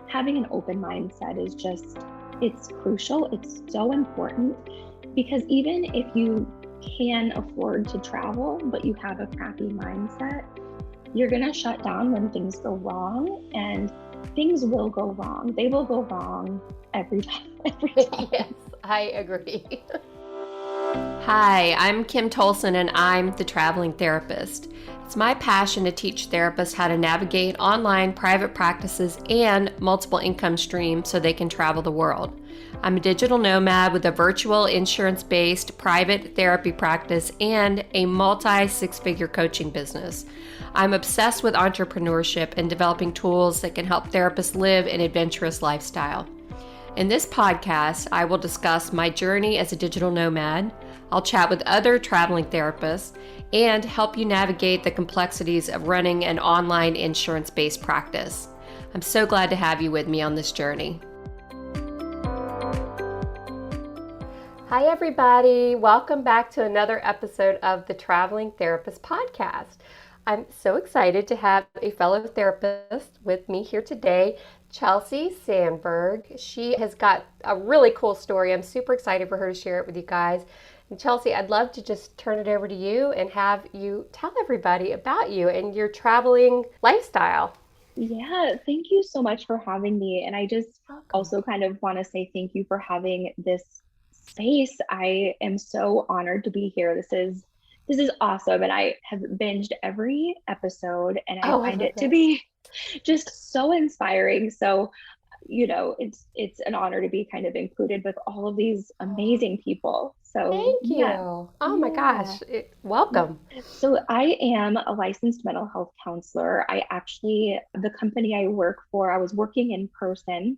having an open mindset is just, it's crucial. It's so important because even if you can afford to travel, but you have a crappy mindset, you're going to shut down when things go wrong, and things will go wrong. They will go wrong every time. Yes, I agree. Hi, I'm Kim Tolson and I'm the traveling therapist. It's my passion to teach therapists how to navigate online private practices and multiple income streams so they can travel the world. I'm a digital nomad with a virtual insurance-based private therapy practice and a multi-six-figure coaching business. I'm obsessed with entrepreneurship and developing tools that can help therapists live an adventurous lifestyle. In this podcast, I will discuss my journey as a digital nomad. I'll chat with other traveling therapists and help you navigate the complexities of running an online insurance-based practice. I'm so glad to have you with me on this journey. Hi, everybody. Welcome back to another episode of the Traveling Therapist Podcast. I'm so excited to have a fellow therapist with me here today, Chelsea Sandburg. She has got a really cool story. I'm super excited for her to share it with you guys. And Chelsea, I'd love to just turn it over to you and have you tell everybody about you and your traveling lifestyle. Yeah, thank you so much for having me. And I just also kind of want to say thank you for having this space. I am so honored to be here. This is awesome. And I have binged every episode and I find it to be just so inspiring. So, it's an honor to be kind of included with all of these amazing people. So thank you. Yeah. Oh my gosh. Welcome. So I am a licensed mental health counselor. The company I work for, I was working in person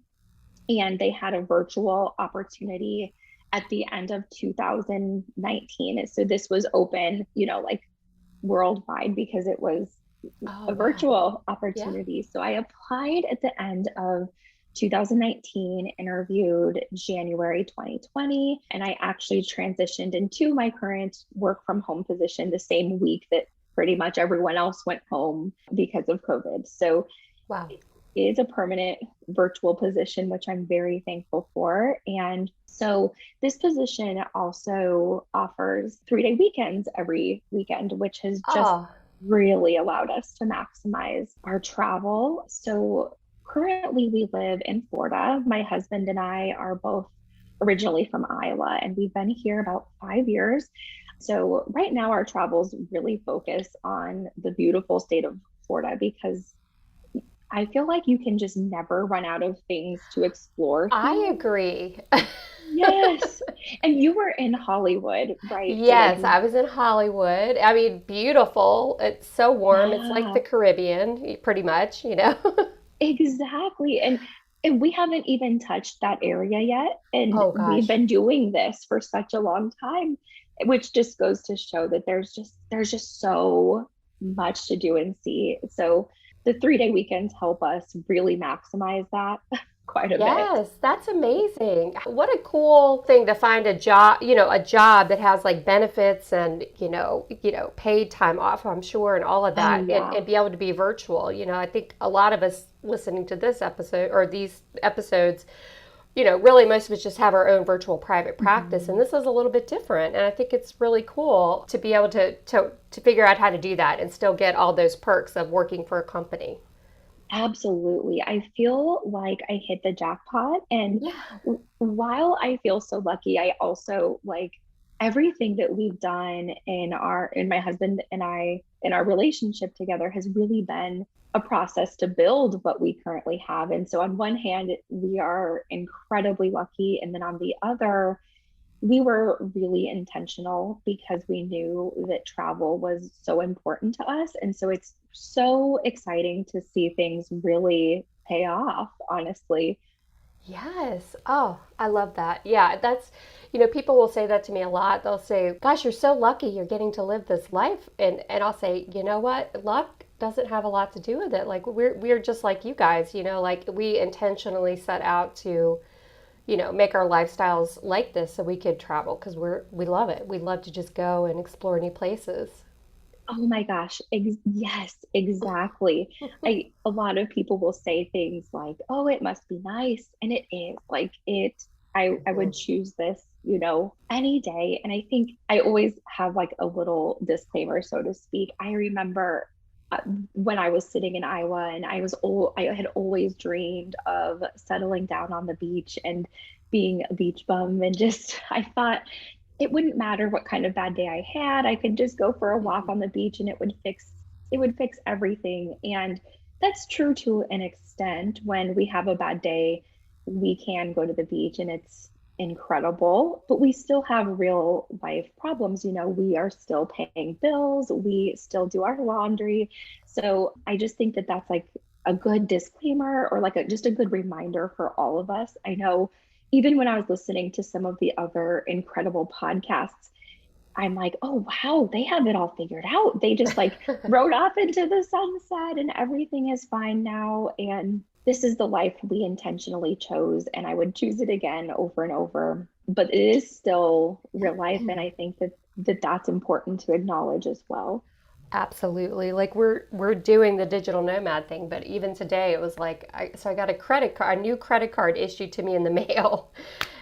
and they had a virtual opportunity at the end of 2019. So this was open, like worldwide because it was a virtual opportunity. Yeah. So I applied at the end of 2019, interviewed January 2020, and I actually transitioned into my current work from home position the same week that pretty much everyone else went home because of COVID. So it is a permanent virtual position, which I'm very thankful for. And so this position also offers 3-day weekends every weekend, which has just really allowed us to maximize our travel. So currently we live in Florida. My husband and I are both originally from Iowa, and we've been here about 5 years. So right now our travels really focus on the beautiful state of Florida because I feel like you can just never run out of things to explore here. I agree. Yes. And you were in Hollywood, right? Yes, I was in Hollywood. I mean, beautiful. It's so warm. It's like the Caribbean, pretty much, Exactly. And we haven't even touched that area yet. And we've been doing this for such a long time, which just goes to show that there's just so much to do and see. So the 3-day weekends help us really maximize that quite a bit. Yes, that's amazing. What a cool thing to find a job that has like benefits and, paid time off, I'm sure, and all of that, and be able to be virtual. I think a lot of us listening to this episode or these episodes, really most of us just have our own virtual private practice. Mm-hmm. And this is a little bit different. And I think it's really cool to be able to figure out how to do that and still get all those perks of working for a company. Absolutely. I feel like I hit the jackpot. And while I feel so lucky, I also like everything that we've done in my husband and I, in our relationship together has really been a process to build what we currently have. And so on one hand, we are incredibly lucky. And then on the other, we were really intentional because we knew that travel was so important to us. And so it's so exciting to see things really pay off, honestly. Yes. Oh, I love that. Yeah, that's, people will say that to me a lot. They'll say, gosh, you're so lucky you're getting to live this life. And I'll say, you know what? Luck doesn't have a lot to do with it. Like we're just like you guys, like we intentionally set out to, make our lifestyles like this so we could travel because we love it. We love to just go and explore new places. Oh my gosh. Yes, exactly. A lot of people will say things like, "Oh, it must be nice." And it is. Like I would Mhm. choose this, any day. And I think I always have like a little disclaimer, so to speak. I remember when I was sitting in Iowa and I had always dreamed of settling down on the beach and being a beach bum and just I thought it wouldn't matter what kind of bad day I had. I could just go for a walk Mhm. on the beach and it would fix everything. And that's true to an extent. When we have a bad day, we can go to the beach and it's incredible, but we still have real life problems. We are still paying bills, we still do our laundry. So I just think that that's like a good disclaimer, or like just a good reminder for all of us. I know even when I was listening to some of the other incredible podcasts, I'm like, oh, wow, they have it all figured out. They just like rode off into the sunset and everything is fine now. And this is the life we intentionally chose. And I would choose it again over and over. But it is still real life. And I think that's important to acknowledge as well. Absolutely. Like we're doing the digital nomad thing, but even today it was like I got a credit card, a new credit card issued to me in the mail.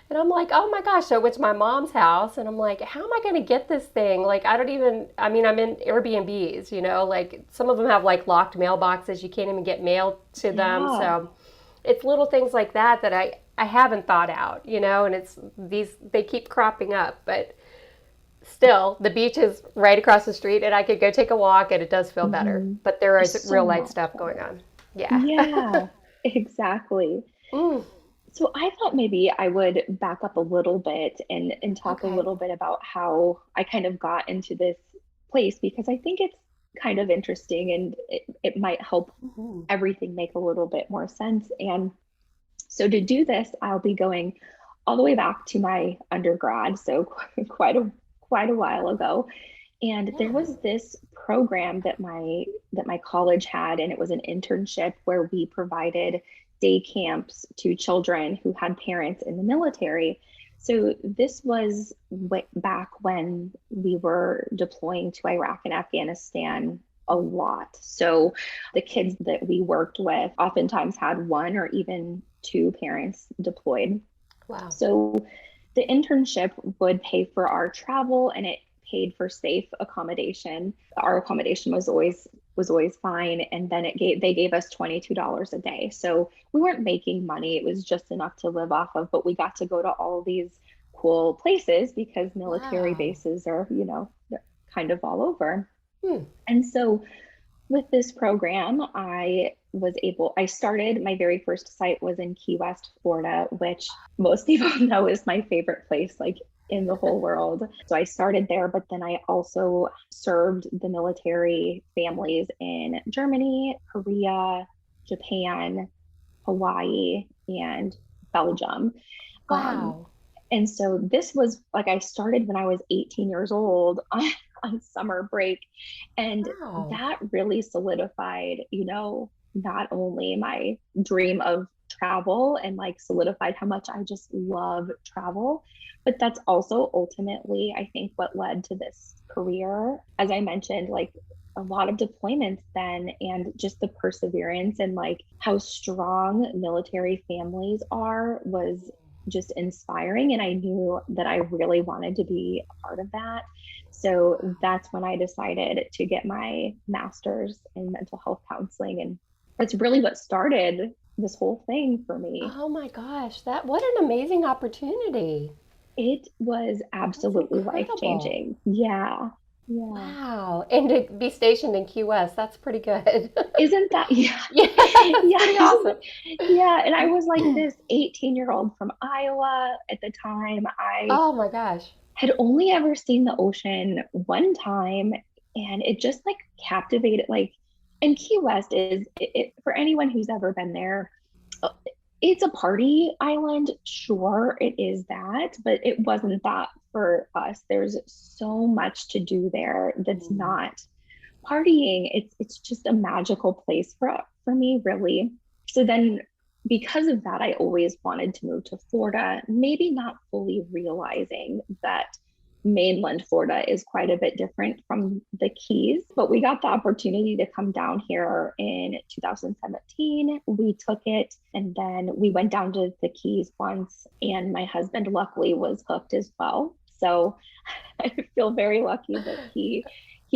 And I'm like, "Oh my gosh." So it's my mom's house and I'm like, "How am I going to get this thing?" Like I mean, I'm in Airbnbs, like some of them have like locked mailboxes. You can't even get mail to them. Yeah. So it's little things like that that I haven't thought out, and it's these they keep cropping up, but still, the beach is right across the street and I could go take a walk and it does feel better. Mhm. But there is There's so real life much stuff going better. on. Yeah. Yeah, exactly. Mm, So I thought maybe I would back up a little bit and talk a okay. little bit about how I kind of got into this place, because I think it's kind of interesting and it might help Mhm. everything make a little bit more sense. And so to do this, I'll be going all the way back to my undergrad, so quite a while ago. And there Yeah. was this program that my college had, and it was an internship where we provided day camps to children who had parents in the military. So this was way back when we were deploying to Iraq and Afghanistan a lot. So the kids that we worked with oftentimes had one or even two parents deployed. Wow. So the internship would pay for our travel and it paid for safe accommodation. Our accommodation was always fine, and then they gave us $22 a day. So we weren't making money. It was just enough to live off of, but we got to go to all these cool places because military Wow. bases are, they're kind of all over. Hmm. And so with this program, I started, my very first site was in Key West, Florida, which most people know is my favorite place, like in the whole world. So I started there, but then I also served the military families in Germany, Korea, Japan, Hawaii, and Belgium. Um, Wow. and so this was like I started when I was 18 years old on summer break. And Wow. that really solidified, not only my dream of travel and like solidified how much I just love travel, but that's also ultimately, I think, what led to this career. As I mentioned, like a lot of deployments then, and just the perseverance and like how strong military families are was just inspiring. And I knew that I really wanted to be a part of that. So that's when I decided to get my master's in mental health counseling. And that's really what started this whole thing for me. Oh my gosh. What an amazing opportunity. It was That's absolutely life incredible. changing. Yeah. Yeah. Wow. And to be stationed in Key West, that's pretty good. Isn't that, yeah. Yeah, that's Yeah. pretty Isn't that, awesome. yeah. And I was like this 18-year-old from Iowa at the time. I Oh my gosh. had only ever seen the ocean one time, and it just like captivated. Like, and Key West for anyone who's ever been there, uh, it's a party island. Sure, it is that, but it wasn't that for us. There's so much to do there that's Mm. not partying. It's just a magical place for me, really. So then because of that, I always wanted to move to Florida, maybe not fully realizing that mainland Florida is quite a bit different from the Keys, but we got the opportunity to come down here in 2017. We took it and then we went down to the Keys once, and my husband luckily was hooked as well. So I feel very lucky that he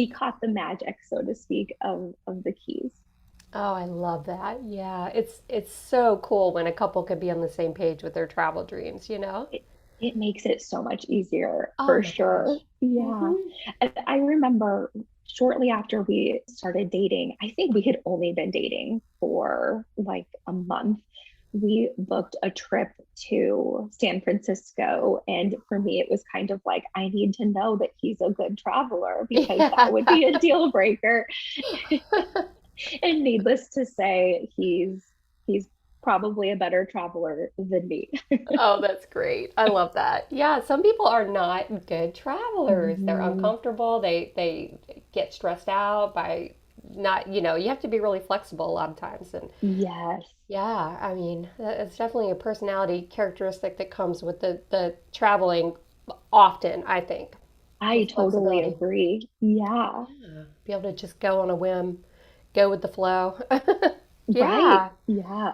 caught the magic, so to speak, of the Keys. Oh, I love that. Yeah, it's so cool when a couple can be on the same page with their travel dreams, you know? It, it makes it so much easier Oh for my sure. gosh. Yeah. Hmm. And I remember shortly after we started dating, I think we had only been dating for like a month. We booked a trip to San Francisco. And for me, it was kind of like, I need to know that he's a good traveler because that Yeah. would be a deal breaker. And needless to say, he's probably a better traveler than me. Oh, that's great. I love that. Yeah, some people are not good travelers. They're Mhm. uncomfortable. They get stressed out by not, you have to be really flexible a lot of times. And Yes, yeah, I mean, it's definitely a personality characteristic that comes with the traveling often, I think, I with totally flexibility. agree. Yeah, Yeah. Be able to just go on a whim, go with the flow. right. Yeah. Yeah.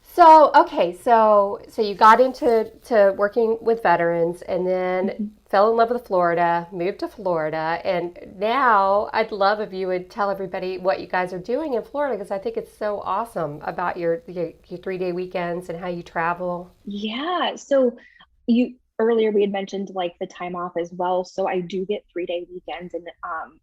So, okay, so you got into working with veterans and then Mhm. fell in love with Florida, moved to Florida, and now I'd love if you would tell everybody what you guys are doing in Florida because I think it's so awesome about your 3-day weekends and how you travel. Yeah. So you earlier we had mentioned like the time off as well. So I do get 3-day weekends, and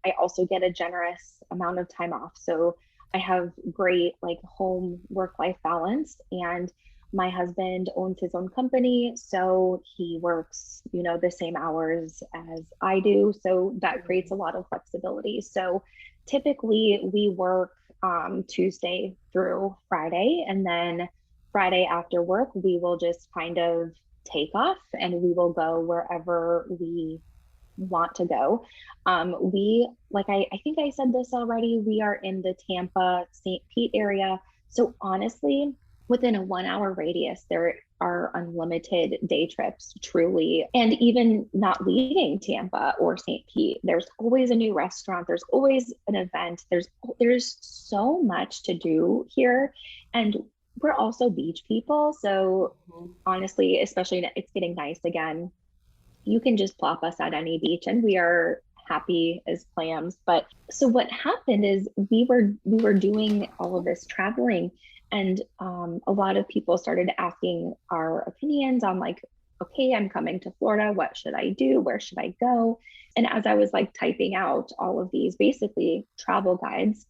I also get a generous amount of time off. So I have great like home work life balance, and my husband owns his own company, so he works, the same hours as I do. So that creates a lot of flexibility. So typically we work Tuesday through Friday, and then Friday after work, we will just kind of take off and we will go wherever we want to go. I think I said this already, we are in the Tampa, St. Pete area. So honestly, within a 1 hour radius, there are unlimited day trips, truly. And even not leaving Tampa or St. Pete, there's always a new restaurant, there's always an event, there's so much to do here. And we're also beach people. So Mhm. honestly, especially it's getting nice again, you can just plop us at any beach and we are happy as clams. But so what happened is we were doing all of this traveling, and a lot of people started asking our opinions on like, okay, I'm coming to Florida, what should I do, where should I go? And as I was like typing out all of these basically travel guides,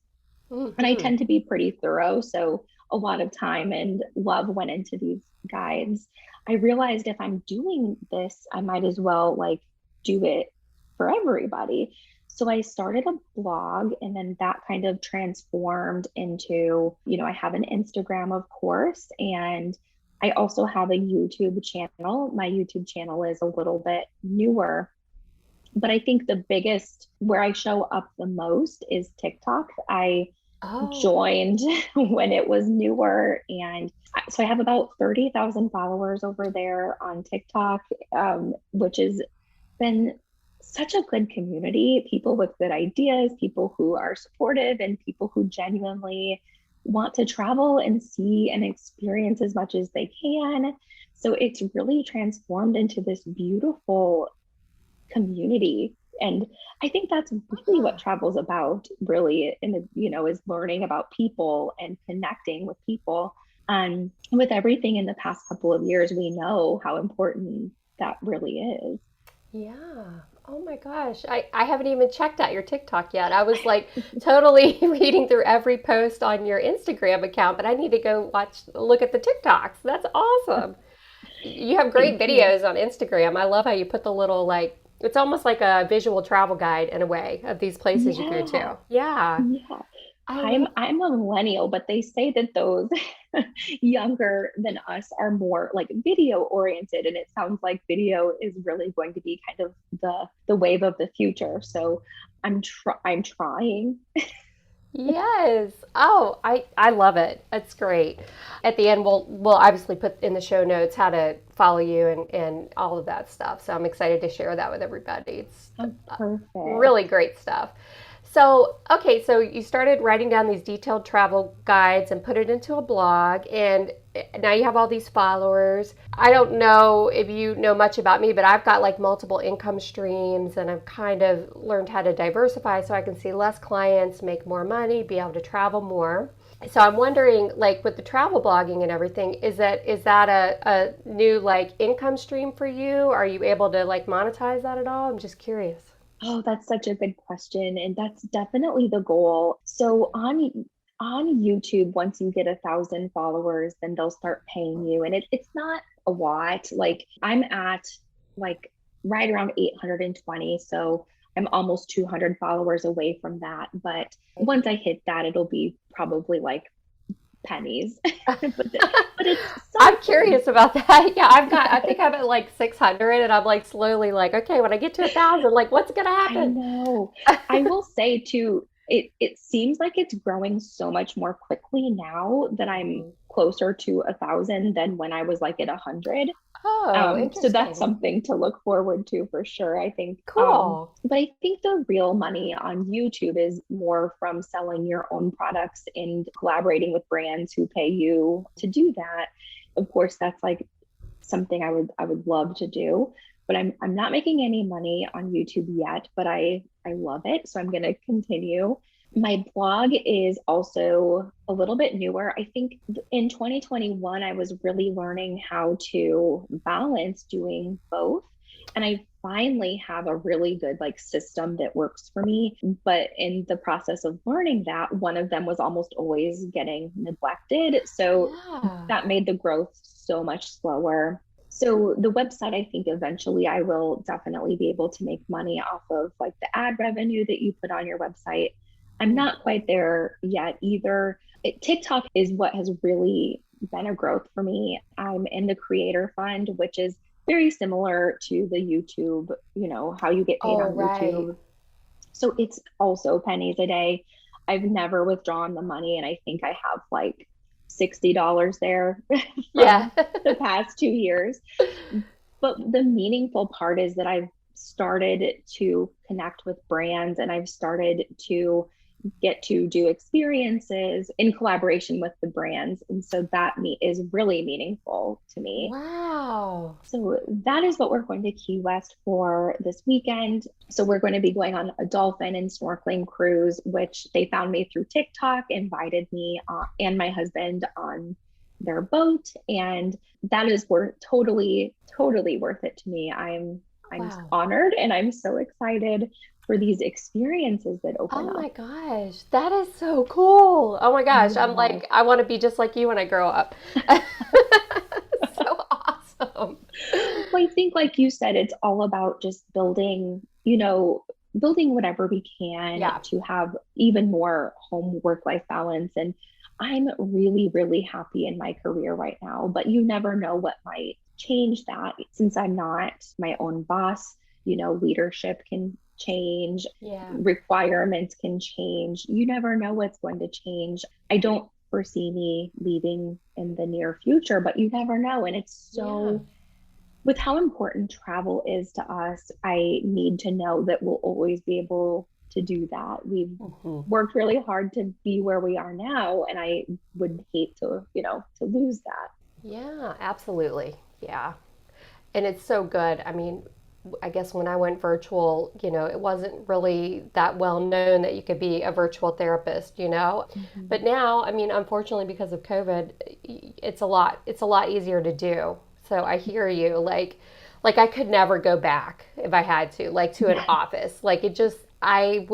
and I Mhm. tend to be pretty thorough, so a lot of time and love went into these guides. I realized if I'm doing this, I might as well like do it for everybody. So I started a blog, and then that kind of transformed into, I have an Instagram, of course, and I also have a YouTube channel. My YouTube channel is a little bit newer, but I think the biggest where I show up the most is TikTok. I Oh, joined when it was newer. And so I have about 30,000 followers over there on TikTok, which has been such a good community. People with good ideas, people who are supportive, and people who genuinely want to travel and see and experience as much as they can. So it's really transformed into this beautiful community. And I think that's really what ah. travel's about, really, is learning about people and connecting with people. And with everything in the past couple of years, we know how important that really is. Yeah. Oh my gosh. I haven't even checked out your TikTok yet. I was like totally reading through every post on your Instagram account, but I need to go look at the TikToks. That's awesome. You have great Thank you. videos on Instagram. I love how you put the little it's almost like a visual travel guide in a way of these places you go Yeah. to. Yeah. Yeah. I I'm love I'm a millennial, but they say that those younger than us are more like video oriented, and it sounds like video is really going to be kind of the wave of the future. So I'm trying. Yes. Oh, I love it. It's great. At the end, we'll obviously put in the show notes how to follow you and all of that stuff. So I'm excited to share that with everybody. It's Oh, perfect. really great stuff. So, okay, so you started writing down these detailed travel guides and put it into a blog, and now you have all these followers. I don't know if you know much about me, but I've got like multiple income streams, and I've kind of learned how to diversify so I can see less clients, make more money, be able to travel more. So I'm wondering, like with the travel blogging and everything, is that a new like income stream for you? Are you able to like monetize that at all? I'm just curious. Oh, that's such a good question, and that's definitely the goal. So on YouTube, once you get 1,000 followers, then they'll start paying you, and it's not a lot. Like I'm at like right around 820, so I'm almost 200 followers away from that. But once I hit that, it'll be probably like pennies, but it's I'm something. curious about that. Yeah, I Yeah. think I'm at like 600 and I'm like slowly like, okay, when I get to 1,000, like what's going to I happen? know. I will say too, it seems like it's growing so much more quickly now that I'm closer to 1,000 than when I was like at 100. Oh, So that's interesting. something to look forward to for sure, I think. Cool. But I think the real money on YouTube is more from selling your own products and collaborating with brands who pay you to do that. Of course, that's like something I would love to do, but I'm not making any money on YouTube yet, but I love it, so I'm going to continue. My blog is also a little bit newer. I think in 2021 I was really learning how to balance doing both, and I finally have a really good like system that works for me. But in the process of learning that, one of them was almost always getting neglected. So Yeah. that made the growth so much slower. So the website, I think eventually I will definitely be able to make money off of like the ad revenue that you put on your website. I'm not quite there yet either. TikTok is what has really been a growth for me. I'm in the creator fund, which is very similar to the YouTube, how you get paid Oh, on right. YouTube. So it's also pennies a day. I've never withdrawn the money, and I think I have like $60 there Yeah. from the past 2 years. But the meaningful part is that I've started to connect with brands, and I've started to get to do experiences in collaboration with the brands. And so that is really meaningful to me. Wow. So that is what we're going to Key West for this weekend. So we're going to be going on a dolphin and snorkeling cruise, which they found me through TikTok, invited me and my husband on their boat, and that is worth totally worth it to me. I'm Wow. honored, and I'm so excited for these experiences that open Oh my up. gosh, that is so cool. Oh my gosh, I'm Yeah. like, I want to be just like you when I grow up. So awesome. Well, I think, like you said, it's all about just building whatever we can Yeah. to have even more home work life balance. And I'm really, really happy in my career right now, but you never know what might change that. Since I'm not my own boss, leadership can change, Yeah. requirements can change. You never know what's going to change. I don't foresee me leaving in the near future, but you never know. And it's Yeah. so, with how important travel is to us, I need to know that we'll always be able to do that. We've Mhm. worked really hard to be where we are now, and I would hate to lose that. Yeah, absolutely. Yeah. And it's so good. I mean, I guess when I went virtual, it wasn't really that well known that you could be a virtual therapist, Mm-hmm. But now, I mean, unfortunately because of COVID, it's a lot easier to do. So I hear you. Like I could never go back if I had to, like to an Yeah. office. I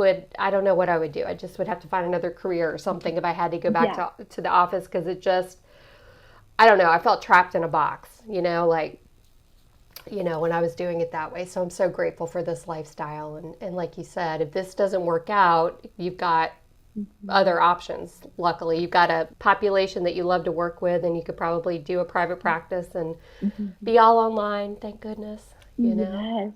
don't know what I would do. I just would have to find another career or something if I had to go back Yeah. to the office because I don't know, I felt trapped in a box, when I was doing it that way. So I'm so grateful for this lifestyle. And like you said, if this doesn't work out, you've got Mm-hmm. other options. Luckily, you've got a population that you love to work with, and you could probably do a private practice and Mm-hmm. be all online. Thank goodness. Yes.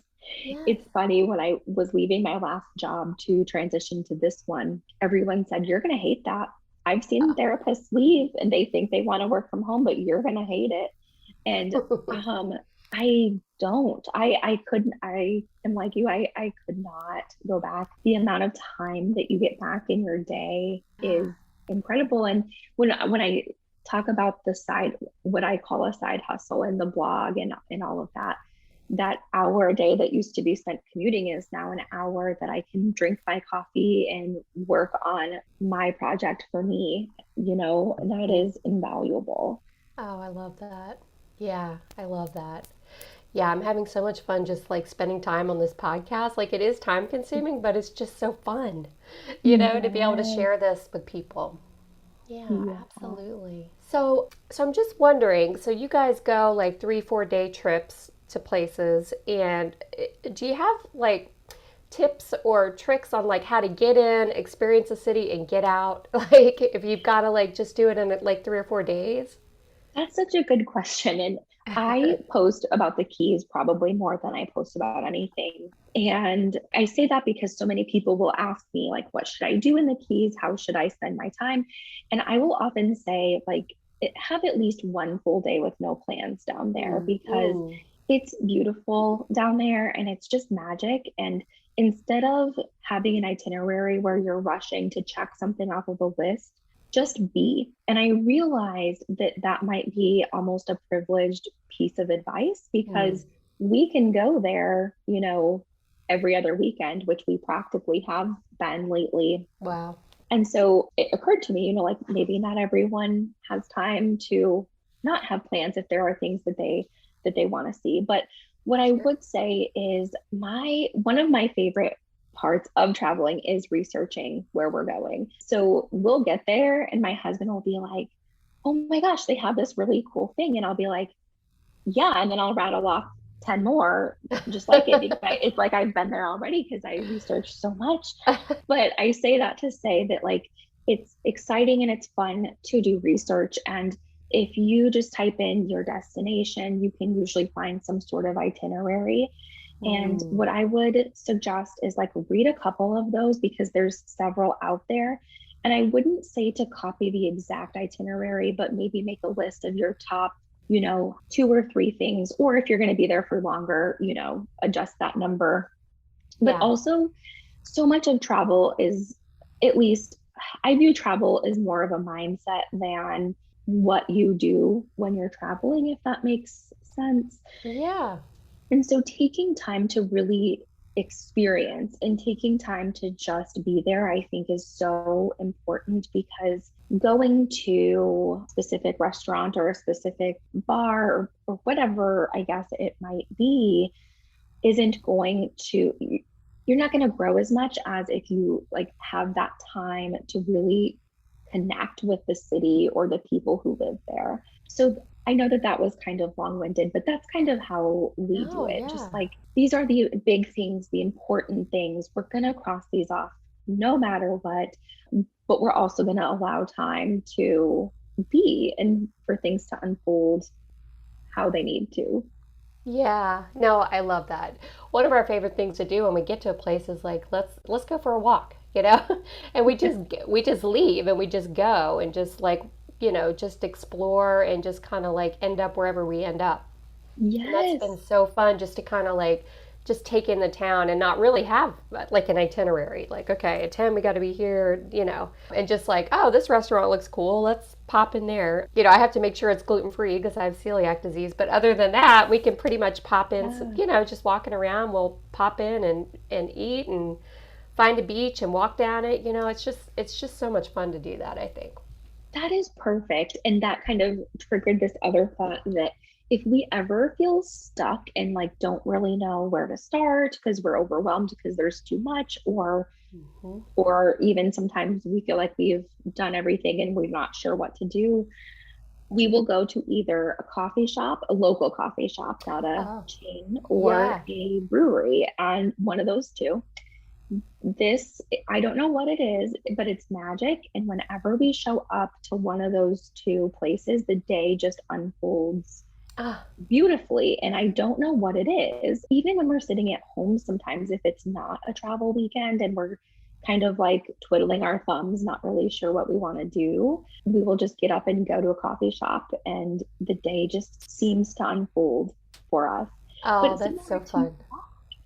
Yes. It's funny, when I was leaving my last job to transition to this one, everyone said, "You're going to hate that." I've seen therapists leave and they think they want to work from home, but you're going to hate it. And um, I don't. I couldn't. I am like you. I could not go back. The amount of time that you get back in your day is incredible. And when I talk about the side, what I call a side hustle and the blog and all of that, that hour a day that used to be spent commuting is now an hour that I can drink my coffee and work on my project for me. That is invaluable. Oh, I love that. Yeah, I love that. Yeah, I'm having so much fun just like spending time on this podcast. Like it is time consuming, but it's just so fun, to be able to Yes. share this with people. Yeah, Yeah. absolutely. So I'm just wondering, so you guys go like 3, 4 day trips to places, and do you have like tips or tricks on like how to get in, experience a city and get out? Like if you've got to like just do it in like 3 or 4 days? That's such a good question. And I post about the Keys probably more than I post about anything. And I say that because so many people will ask me, like, what should I do in the Keys? How should I spend my time? And I will often say, like, have at least one full day with no plans down there, because Mm. it's beautiful down there and it's just magic. And instead of having an itinerary where you're rushing to check something off of a list, just be. And I realized that that might be almost a privileged piece of advice, Mm. because we can go there, every other weekend, which we practically have been lately. Wow. And so it occurred to me, like, maybe not everyone has time to not have plans if there are things that they want to see. But what I Sure. would say is, my one of my favorite parts of traveling is researching where we're going. So we'll get there and my husband will be like, "Oh my gosh, they have this really cool thing." And I'll be like, "Yeah." And then I'll rattle off 10 more just like it, because it's like I've been there already because I researched so much. But I say that to say that, like, it's exciting and it's fun to do research. And if you just type in your destination, you can usually find some sort of itinerary. And Mm. what I would suggest is, like, read a couple of those because there's several out there. And I wouldn't say to copy the exact itinerary, but maybe make a list of your top, 2 or 3 things. Or if you're going to be there for longer, adjust that number. But Yeah. also, so much of travel is, at least I view travel as more of a mindset than what you do when you're traveling, if that makes sense. Yeah. And so taking time to really experience and taking time to just be there, I think, is so important, because going to a specific restaurant or a specific bar, or whatever I guess it might be, isn't going to, you're not going to grow as much as if you, like, have that time to really connect with the city or the people who live there. So I know that that was kind of long-winded, but that's kind of how we do No, it. Just yeah. like, these are the big things, the important things. We're going to cross these off no matter what, but we're also going to allow time to be and for things to unfold how they need to. Yeah, no, I love that. One of our favorite things to do when we get to a place is like let's go for a walk, and we just leave and we just go and just like just explore and just kind of like end up wherever we end up. And that's been Yes. so fun just to kind of like just take in the town and not really have like an itinerary. Like, okay, at 10 we got to be here, and just like, oh, this restaurant looks cool. Let's pop in there. I have to make sure it's gluten free because I have celiac disease. But other than that, we can pretty much pop in, Yeah. just walking around. We'll pop in and eat and find a beach and walk down it. It's just so much fun to do that, I think. That is perfect. And that kind of triggered this other thought, that if we ever feel stuck and, like, don't really know where to start because we're overwhelmed because there's too much, Hmm. or even sometimes we feel like we've done everything and we're not sure what to do, we will go to either a coffee shop, a local coffee shop, not a Oh, chain, or yeah. a brewery. And one of those two, this, I don't know what it is, but it's magic. And whenever we show up to one of those two places, the day just unfolds Ah, beautifully. And I don't know what it is. Even when we're sitting at home, sometimes if it's not a travel weekend and we're kind of like twiddling our thumbs, not really sure what we want to do, we will just get up and go to a coffee shop and the day just seems to unfold for us. oh, But that's so similar to, fun.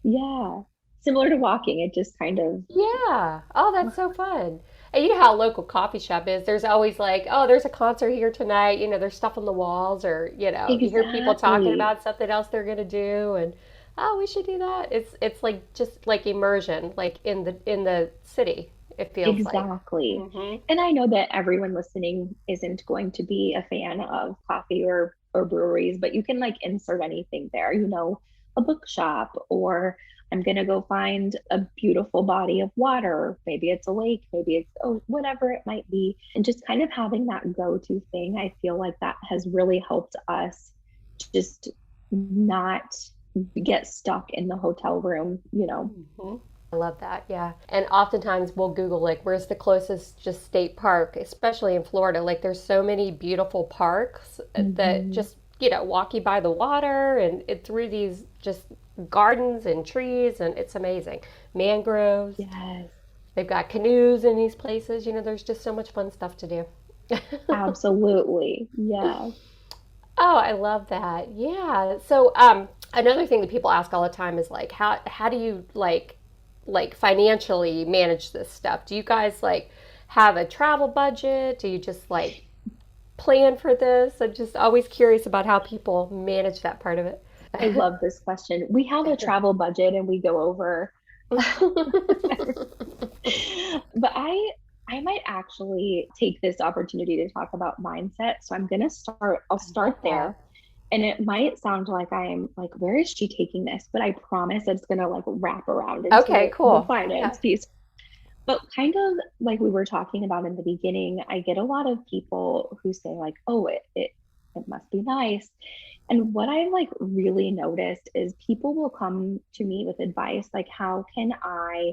yeah, similar to walking, it just kind of, Yeah. Oh, that's so fun. And you know how a local coffee shop is. There's always like, oh, there's a concert here tonight. You know, there's stuff on the walls, or you hear people talking exactly. about something else they're gonna do, and oh, we should do that. It's like just like immersion, like in the city. It feels like. Exactly. Hmm. And I know that everyone listening isn't going to be a fan of coffee or breweries, but you can like insert anything there, a bookshop, or I'm gonna go find a beautiful body of water. Maybe it's a lake, maybe it's whatever it might be. And just kind of having that go-to thing, I feel like that has really helped us just not get stuck in the hotel room. Hmm. I love that. Yeah. And oftentimes we'll Google like where's the closest just state park, especially in Florida. Like there's so many beautiful parks that Mhm. just, walk you by the water and through these just gardens and trees, and it's amazing. Mangroves. Yes. They've got canoes in these places. There's just so much fun stuff to do. Absolutely. Yeah. Oh, I love that. Yeah. So, another thing that people ask all the time is like, how do you like financially manage this stuff? Do you guys like have a travel budget? Do you just like plan for this? I'm just always curious about how people manage that part of it. I love this question. We have a travel budget and we go over. But I might actually take this opportunity to talk about mindset. So I'll I love start that. there. And it might sound like I'm like, where is she taking this? But I promise it's gonna like wrap around into Okay, the cool. Yeah. finance piece. But kind of like we were talking about in the beginning, I get a lot of people who say like, "Oh, it must be nice." And what I like really noticed is people will come to me with advice like, "How can I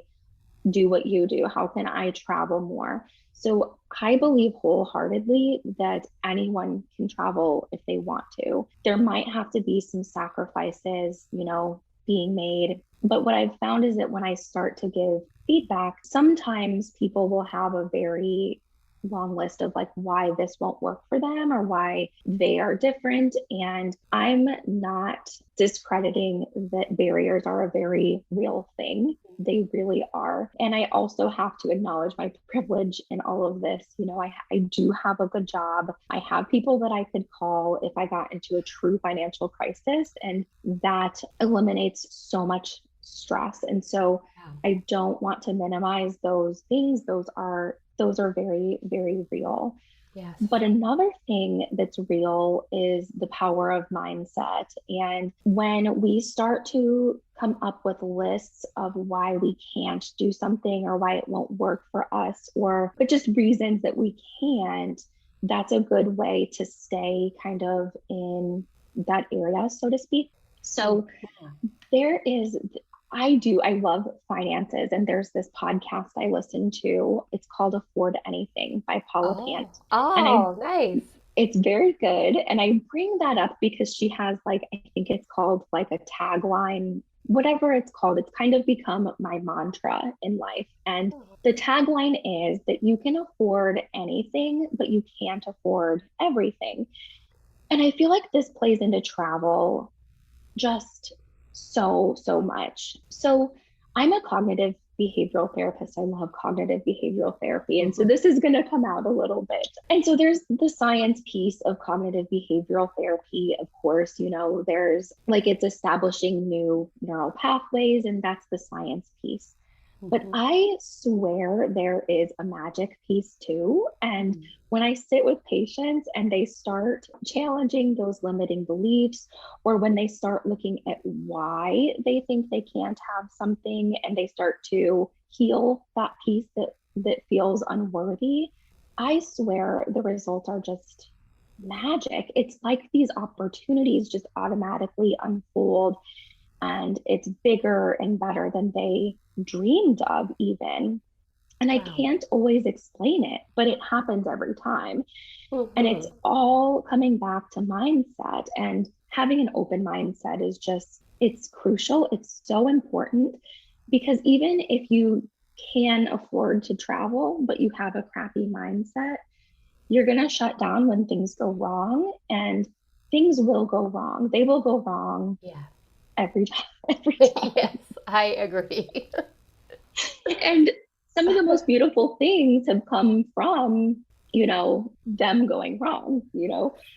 do what you do? How can I travel more?" So I believe wholeheartedly that anyone can travel if they want to. There might have to be some sacrifices, being made. But what I've found is that when I start to give feedback, sometimes people will have a very long list of like why this won't work for them or why they are different. And I'm not discrediting that barriers are a very real thing. They really are. And I also have to acknowledge my privilege in all of this. I do have a good job. I have people that I could call if I got into a true financial crisis, and that eliminates so much stress. And so I don't want to minimize those things. Those are very, very real. Yes. But another thing that's real is the power of mindset. And when we start to come up with lists of why we can't do something or why it won't work for us, or but just reasons that we can't, that's a good way to stay kind of in that area, so to speak. So there is I love finances, and there's this podcast I listen to. It's called Afford Anything by Paula Pant. Oh, And I oh, nice. it's very good. And I bring that up because she has like, I think it's called like a tagline, whatever it's called. It's kind of become my mantra in life. And the tagline is that you can afford anything, but you can't afford everything. And I feel like this plays into travel just so much. So I'm a cognitive behavioral therapist. I love cognitive behavioral therapy. And so Mhm. this is going to come out a little bit. And so there's the science piece of cognitive behavioral therapy. Of course, there's like it's establishing new neural pathways, and that's the science piece. But Mhm. I swear there is a magic piece too. And Mhm. when I sit with patients and they start challenging those limiting beliefs, or when they start looking at why they think they can't have something and they start to heal that piece that feels unworthy, I swear the results are just magic. It's like these opportunities just automatically unfold, and it's bigger and better than they dreamed of, even. And I Wow. can't always explain it, but it happens every time. And it's Mhm. all coming back to mindset and having an open mindset is just, it's crucial. It's so important because even if you can afford to travel, but you have a crappy mindset, you're going to shut down when things go wrong, and things will go wrong. They will go wrong Yeah. every time, every Yes, time. I agree. And some of the most beautiful things have come from, them going wrong,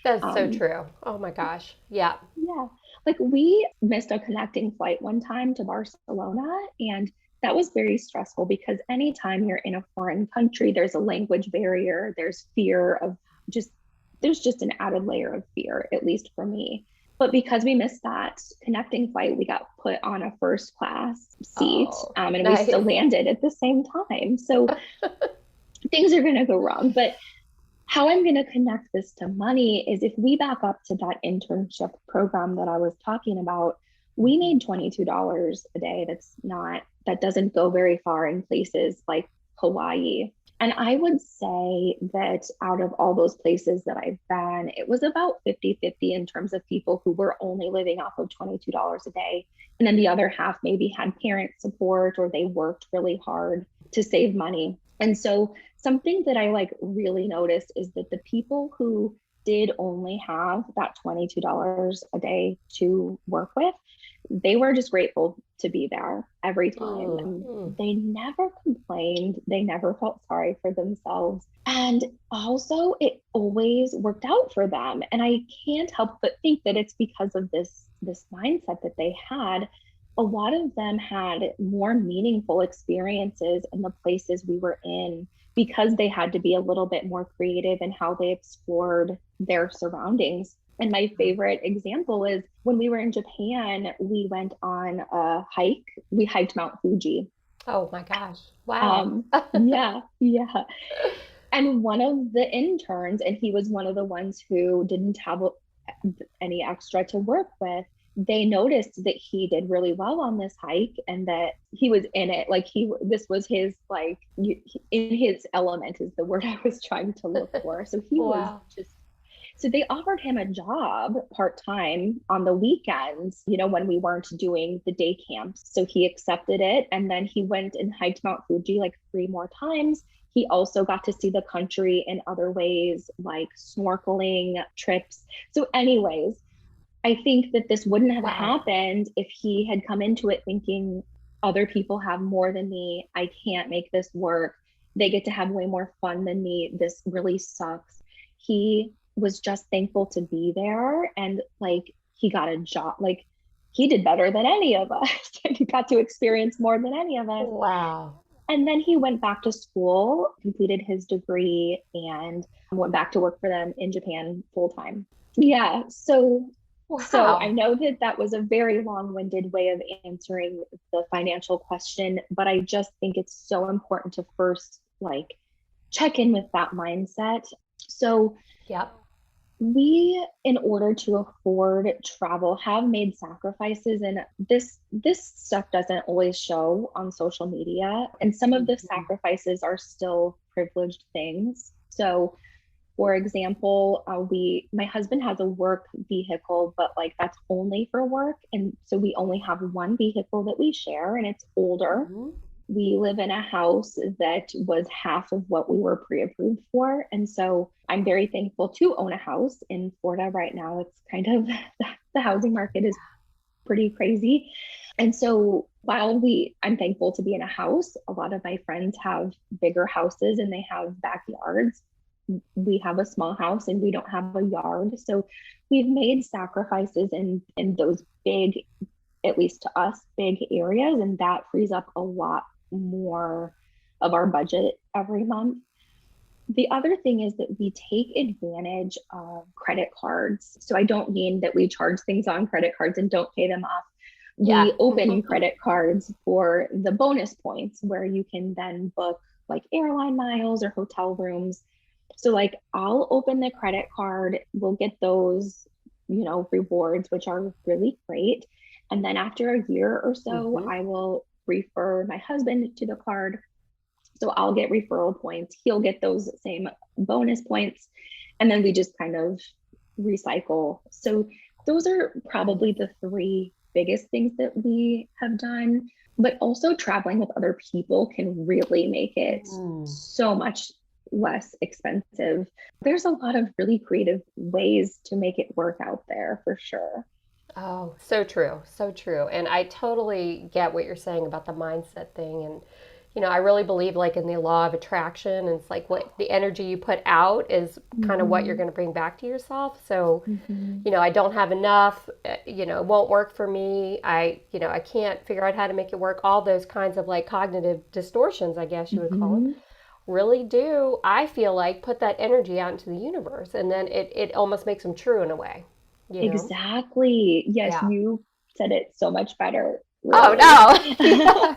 That's so Um, true. Oh my gosh. Yeah. yeah. Like we missed a connecting flight one time to Barcelona, and that was very stressful because anytime you're in a foreign country, there's a language barrier, there's fear of just, there's just an added layer of fear, at least for me. But because we missed that connecting flight, we got put on a first class seat, Oh, and we nice. still landed at the same time. So things are going to go wrong. But how I'm going to connect this to money is if we back up to that internship program that I was talking about, we made $22 a day. That doesn't go very far in places like Hawaii. And I would say that out of all those places that I've been, it was about 50-50 in terms of people who were only living off of $22 a day. And then the other half maybe had parent support or they worked really hard to save money. And so something that I like really noticed is that the people who did only have that $22 a day to work with, they were just grateful to be there every time. Mm, And mm. they never complained. They never felt sorry for themselves. And also, it always worked out for them. And I can't help but think that it's because of this mindset that they had. A lot of them had more meaningful experiences in the places we were in because they had to be a little bit more creative in how they explored their surroundings. And my favorite example is when we were in Japan, we went on a hike. We hiked Mount Fuji. Oh my gosh. Wow. Yeah, yeah. And one of the interns, and he was one of the ones who didn't have any extra to work with, they noticed that he did really well on this hike and that he was in it. Like this was his, like, in his element is the word I was trying to look for. So he was Wow. just, so they offered him a job part time on the weekends, when we weren't doing the day camps. So he accepted it. And then he went and hiked Mount Fuji like 3 more times. He also got to see the country in other ways, like snorkeling trips. So, anyways, I think that this wouldn't have Wow. happened if he had come into it thinking other people have more than me. I can't make this work. They get to have way more fun than me. This really sucks. He was just thankful to be there, and like he got a job. Like he did better than any of us. And he got to experience more than any of us. Wow. And then he went back to school, completed his degree, and went back to work for them in Japan full time. Yeah. So I Wow. know that that was a very long-winded way of answering the financial question, but I just think it's so important to first like check in with that mindset. So Yep. we, in order to afford travel, have made sacrifices, and this stuff doesn't always show on social media, and some of the Mhm. sacrifices are still privileged things. So for example, my husband has a work vehicle, but like that's only for work, and so we only have one vehicle that we share, and it's older. Mhm. We live in a house that was half of what we were pre-approved for. And so I'm very thankful to own a house in Florida right now. It's kind of the housing market is pretty crazy. And so while I'm thankful to be in a house, a lot of my friends have bigger houses and they have backyards. We have a small house and we don't have a yard. So we've made sacrifices in those big, at least to us, big areas. And that frees up a lot more of our budget every month. The other thing is that we take advantage of credit cards. So I don't mean that we charge things on credit cards and don't pay them off. Yeah. We open credit cards for the bonus points where you can then book like airline miles or hotel rooms. So like I'll open the credit card, we'll get those, rewards, which are really great. And then after a year or so, Mhm. I will refer my husband to the card. So I'll get referral points. He'll get those same bonus points. And then we just kind of recycle. So those are probably Nice. the three biggest things that we have done. But also traveling with other people can really make it Mm. so much less expensive. There's a lot of really creative ways to make it work out there for sure. Oh, so true. So true. And I totally get what you're saying about the mindset thing. And, I really believe like in the law of attraction. And it's like what the energy you put out is kind of what you're Mm-hmm. going to bring back to yourself. So, Mm-hmm. I don't have enough, it won't work for me. I can't figure out how to make it work. All those kinds of like cognitive distortions, I guess you would call it, Mm-hmm. really do, I feel like, put that energy out into the universe. And then it almost makes them true in a way, you know? Exactly. Yes, Yeah. you said it so much better, Oh, really. no. Yeah.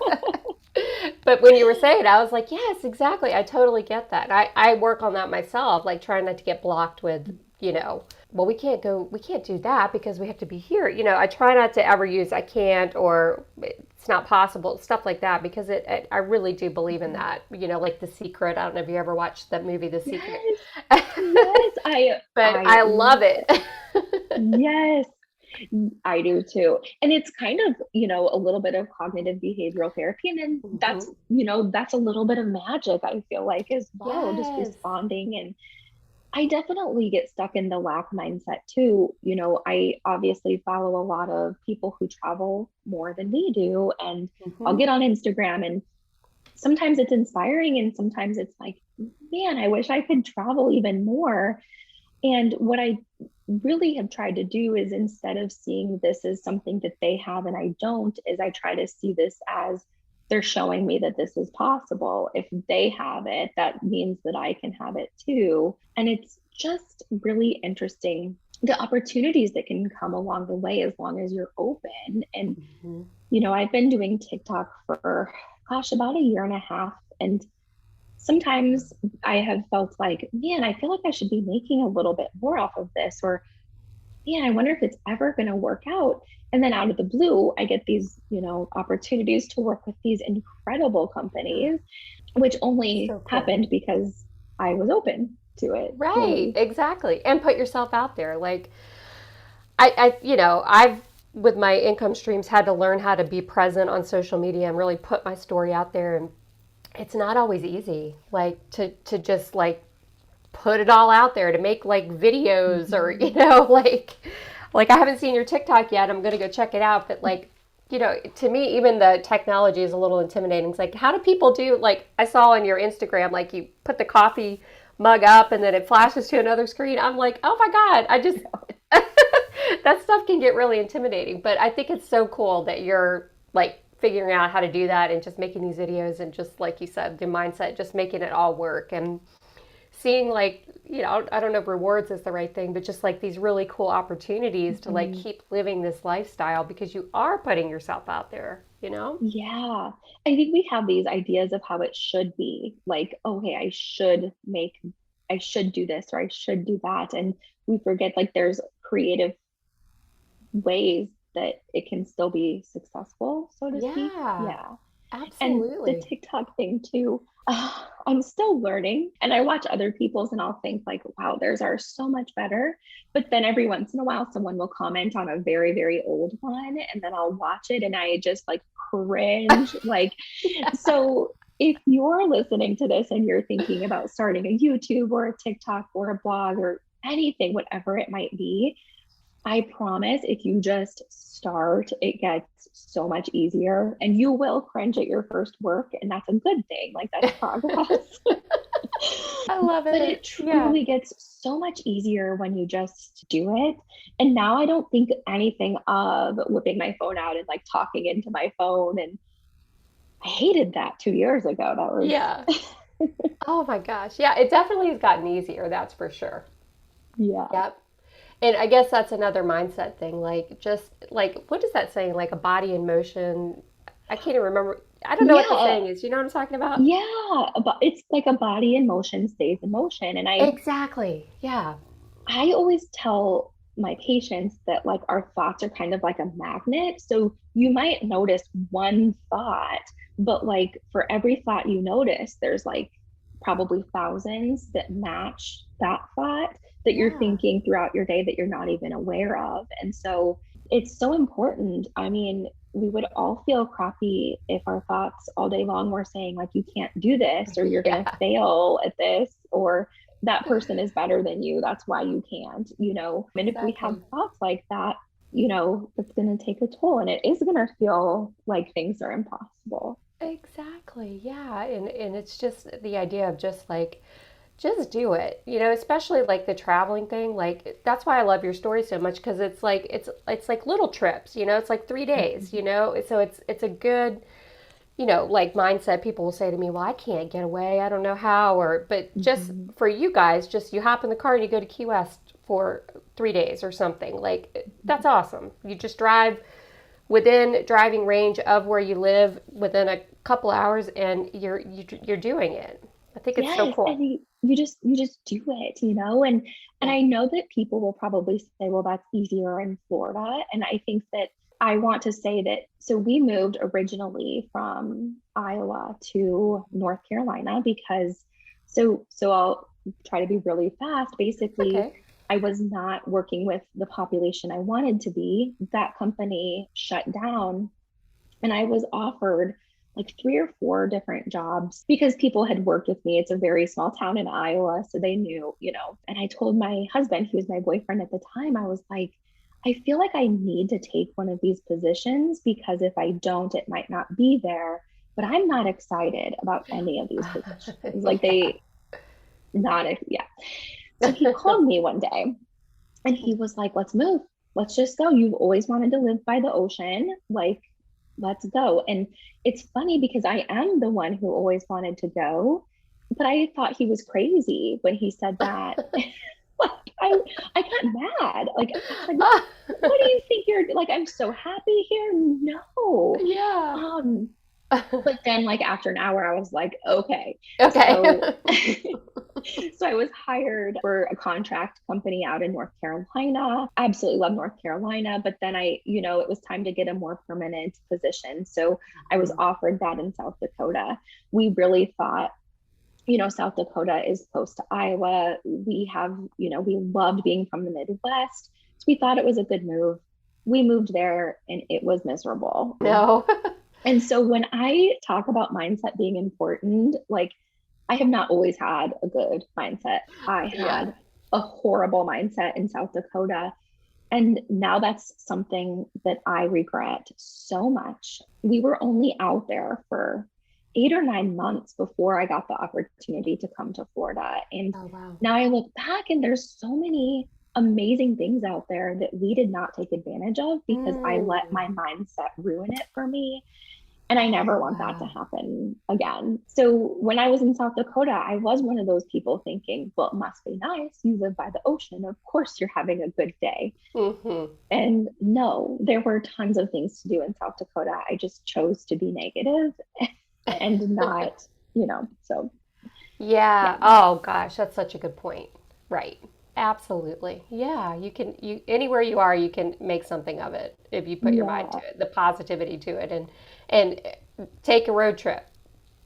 But when you were saying it, I was like, yes, exactly. I totally get that. I work on that myself, like trying not to get blocked with, well, we can't do that because we have to be here. I try not to ever use I can't or it's not possible, stuff like that, because I really do believe in Mhm. that. Like The Secret. I don't know if you ever watched that movie, The Secret. Yes, yes, But I I love love it. it. Yes, I do too. And it's kind of, a little bit of cognitive behavioral therapy. And then Hmm. that's a little bit of magic, I feel like, as well, just Yes. responding. And I definitely get stuck in the lack mindset too. I obviously follow a lot of people who travel more than we do. And I'll Hmm. get on Instagram and sometimes it's inspiring and sometimes it's like, man, I wish I could travel even more. And what I really have tried to do is instead of seeing this as something that they have and I don't, is I try to see this as they're showing me that this is possible. If they have it, that means that I can have it too. And it's just really interesting the opportunities that can come along the way as long as you're open. And, Hmm. I've been doing TikTok for, gosh, about a year and a half. And sometimes I have felt like, man, I feel like I should be making a little bit more off of this, or man, I wonder if it's ever going to work out. And then out of the blue, I get these, opportunities to work with these incredible companies, which only So cool. happened because I was open to it, Right, really. exactly. And put yourself out there. Like I've with my income streams had to learn how to be present on social media and really put my story out there, and it's not always easy. Like to just like put it all out there to make like videos or Mm-hmm. like I haven't seen your TikTok yet. I'm going to go check it out, but like to me, even the technology is a little intimidating. It's like, how do people do, like, I saw on your Instagram, like, you put the coffee mug up and then it flashes to another screen. I'm like, oh my God, I just, that stuff can get really intimidating. But I think it's so cool that you're, like, figuring out how to do that and just making these videos and just, like you said, the mindset, just making it all work. And seeing like I don't know if rewards is the right thing, but just like these really cool opportunities to like Mm-hmm. keep living this lifestyle because you are putting yourself out there. Yeah. I think we have these ideas of how it should be. Like, okay, I should do this or I should do that. And we forget like there's creative ways that it can still be successful, so to speak. Yeah, Yeah. And the absolutely. TikTok thing too, I'm still learning and I watch other people's and I'll think like, wow, theirs are so much better. But then every once in a while, someone will comment on a very, very old one and then I'll watch it and I just like cringe. Like, so if you're listening to this and you're thinking about starting a YouTube or a TikTok or a blog or anything, whatever it might be, I promise if you just start, it gets so much easier and you will cringe at your first work. And that's a good thing. Like that's progress. I love But it. it Yeah. truly gets so much easier when you just do it. And now I don't think anything of whipping my phone out and like talking into my phone. And I hated that 2 years ago. That was, Yeah. Oh my gosh. Yeah, it definitely has gotten easier, that's for sure. yeah. Yep. And I guess that's another mindset thing. Like, just like, what is that saying? Like a body in motion. I can't even remember. I don't know what the Yeah. saying is. You know what I'm talking about? Yeah. But it's like a body in motion stays in motion. And Exactly. Yeah. I always tell my patients that like our thoughts are kind of like a magnet. So you might notice one thought, but like for every thought you notice, there's like probably thousands that match that thought. that you're Yeah. thinking throughout your day that you're not even aware of. And so it's so important. I mean, we would all feel crappy if our thoughts all day long were saying, like, you can't do this, or you're going to Yeah. fail at this, or that person is better than you. That's why you can't, And if we have Exactly. thoughts like that, it's going to take a toll, and it is going to feel like things are impossible. Exactly. Yeah. And it's just the idea of just like, just do it, especially like the traveling thing. Like, that's why I love your story so much, because it's like, it's like little trips, it's like 3 days, Mhm. so it's a good, like mindset. People will say to me, well, I can't get away, I don't know how, but just Mhm. for you guys, just you hop in the car and you go to Key West for 3 days or something. Like, that's awesome. You just drive within driving range of where you live within a couple hours, and you're doing it. I think it's so Yes, and cool. you just do it, and Yeah. I know that people will probably say, well, that's easier in Florida, and I think that I want to say that, so we moved originally from Iowa to North Carolina because, so I'll try to be really fast. Basically, Okay. I was not working with the population I wanted to be. That company shut down, and I was offered like 3 or 4 different jobs because people had worked with me. It's a very small town in Iowa, so they knew. And I told my husband, who was my boyfriend at the time, I was like, I feel like I need to take one of these positions because if I don't, it might not be there. But I'm not excited about any of these positions. Like, Yeah. yeah. So he called me one day and he was like, let's move. Let's just go. You've always wanted to live by the ocean. Like, let's go. And it's funny because I am the one who always wanted to go, but I thought he was crazy when he said that. Like, I got mad. Like, I said, what do you think you're like? I'm so happy here. No. Yeah. Um, but then like after an hour, I was like, okay. Okay. So so I was hired for a contract company out in North Carolina. I absolutely love North Carolina, but then it was time to get a more permanent position. So I was offered that in South Dakota. We really thought, South Dakota is close to Iowa. We loved being from the Midwest. So we thought it was a good move. We moved there and it was miserable. No. And so when I talk about mindset being important, like, I have not always had a good mindset. I Yeah. had a horrible mindset in South Dakota. And now that's something that I regret so much. We were only out there for 8 or 9 months before I got the opportunity to come to Florida. And Oh, wow. now I look back and there's so many amazing things out there that we did not take advantage of because I let Mm. my mindset ruin it for me. And I never Oh, want that to wow. happen again. So when I was in South Dakota, I was one of those people thinking, well, it must be nice. You live by the ocean. Of course, you're having a good day. Hmm. And no, there were tons of things to do in South Dakota. I just chose to be negative and not, so Yeah. yeah. Oh gosh, that's such a good point. Right. Absolutely. Yeah, you anywhere you are, you can make something of it if you put your mind to Yeah. it, the positivity to it, and take a road trip.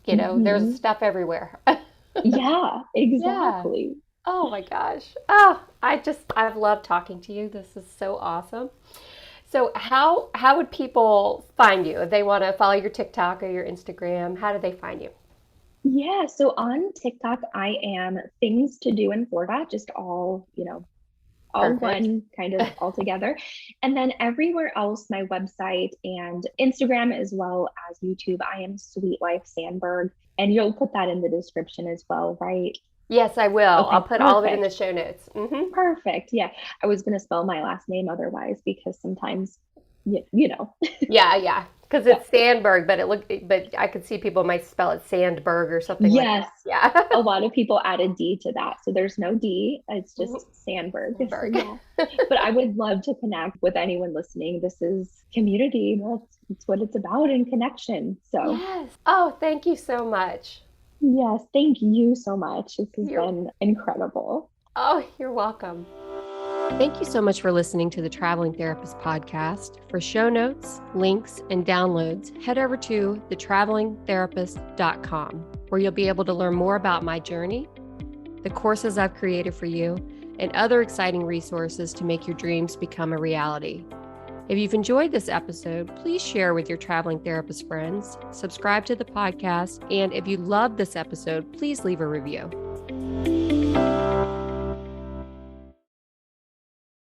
There's Hmm. stuff everywhere. Yeah, Yeah. exactly. Oh my gosh. Oh, I've loved talking to you. This is so awesome. So how would people find you if they want to follow your TikTok or your Instagram? How do they find you? Yeah. So on TikTok, I am things to do in Florida, just all Perfect. one kind of all together. And then everywhere else, my website and Instagram as well as YouTube, I am Sweet Life Sandburg. And you'll put that in the description as well, right? Yes, I will. I'll Okay, put all of it in the perfect. show notes. Perfect. Yeah. I was going to spell my last name otherwise because sometimes, you know. Yeah, yeah. Because Yeah. it's Sandberg, but I could see people might spell it Sandberg or something like Yes. that. Yeah. A lot of people add a D to that. So there's no D, it's just Sandburg. So Sandberg. yeah. But I would love to connect with anyone listening. This is community. That's what it's about, in connection. So Yes. Oh, thank you so much. yes, thank you so much. This has You're been incredible. you're welcome. Thank you so much for listening to the Traveling Therapist podcast. For show notes, links, and downloads, head over to thetravelingtherapist.com, where you'll be able to learn more about my journey, the courses I've created for you, and other exciting resources to make your dreams become a reality. If you've enjoyed this episode, please share with your traveling therapist friends, subscribe to the podcast, and if you loved this episode, please leave a review.